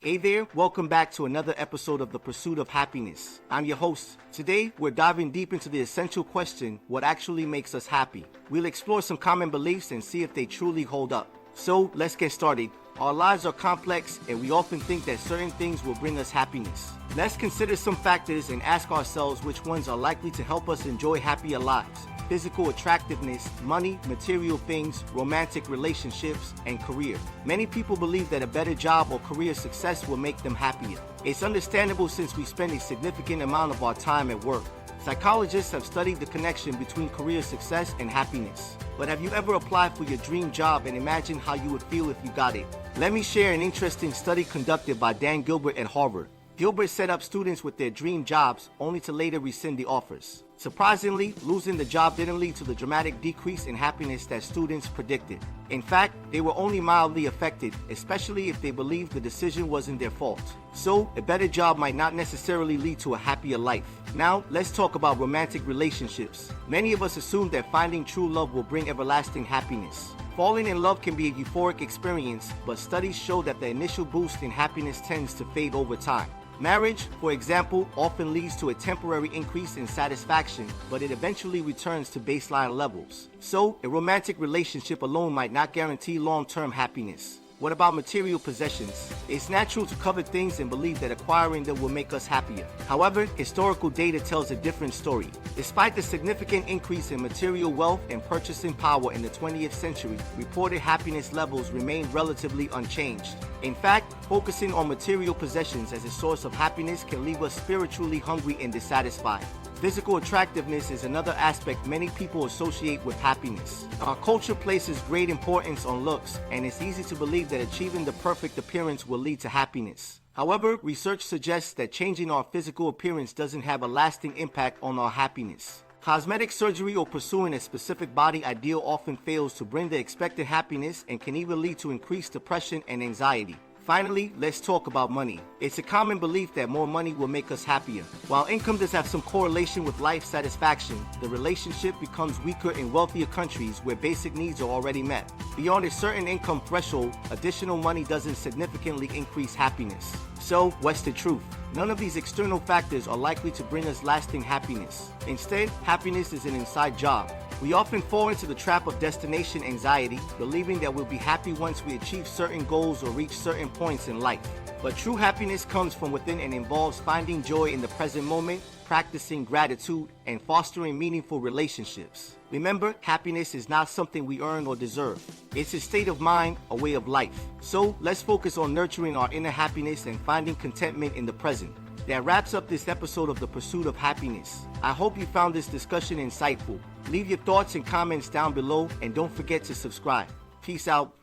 Hey there, welcome back to another episode of The Pursuit of Happiness. I'm your host. Today, we're diving deep into the essential question, what actually makes us happy? We'll explore some common beliefs and see if they truly hold up. So, let's get started. Our lives are complex and we often think that certain things will bring us happiness. Let's consider some factors and ask ourselves which ones are likely to help us enjoy happier lives. Physical attractiveness, money, material things, romantic relationships, and career. Many people believe that a better job or career success will make them happier. It's understandable since we spend a significant amount of our time at work. Psychologists have studied the connection between career success and happiness. But have you ever applied for your dream job and imagined how you would feel if you got it? Let me share an interesting study conducted by Dan Gilbert at Harvard. Gilbert set up students with their dream jobs only to later rescind the offers. Surprisingly, losing the job didn't lead to the dramatic decrease in happiness that students predicted. In fact, they were only mildly affected, especially if they believed the decision wasn't their fault. So, a better job might not necessarily lead to a happier life. Now, let's talk about romantic relationships. Many of us assume that finding true love will bring everlasting happiness. Falling in love can be a euphoric experience, but studies show that the initial boost in happiness tends to fade over time. Marriage, for example, often leads to a temporary increase in satisfaction, but it eventually returns to baseline levels. So, a romantic relationship alone might not guarantee long-term happiness. What about material possessions? It's natural to covet things and believe that acquiring them will make us happier. However, historical data tells a different story. Despite the significant increase in material wealth and purchasing power in the 20th century, reported happiness levels remained relatively unchanged. In fact, focusing on material possessions as a source of happiness can leave us spiritually hungry and dissatisfied. Physical attractiveness is another aspect many people associate with happiness. Our culture places great importance on looks, and it's easy to believe that achieving the perfect appearance will lead to happiness. However, research suggests that changing our physical appearance doesn't have a lasting impact on our happiness. Cosmetic surgery or pursuing a specific body ideal often fails to bring the expected happiness and can even lead to increased depression and anxiety. Finally, let's talk about money. It's a common belief that more money will make us happier. While income does have some correlation with life satisfaction, the relationship becomes weaker in wealthier countries where basic needs are already met. Beyond a certain income threshold, additional money doesn't significantly increase happiness. So, what's the truth? None of these external factors are likely to bring us lasting happiness. Instead, happiness is an inside job. We often fall into the trap of destination anxiety, believing that we'll be happy once we achieve certain goals or reach certain points in life. But true happiness comes from within and involves finding joy in the present moment, practicing gratitude, and fostering meaningful relationships. Remember, happiness is not something we earn or deserve. It's a state of mind, a way of life. So, let's focus on nurturing our inner happiness and finding contentment in the present. That wraps up this episode of The Pursuit of Happiness. I hope you found this discussion insightful. Leave your thoughts and comments down below and don't forget to subscribe. Peace out.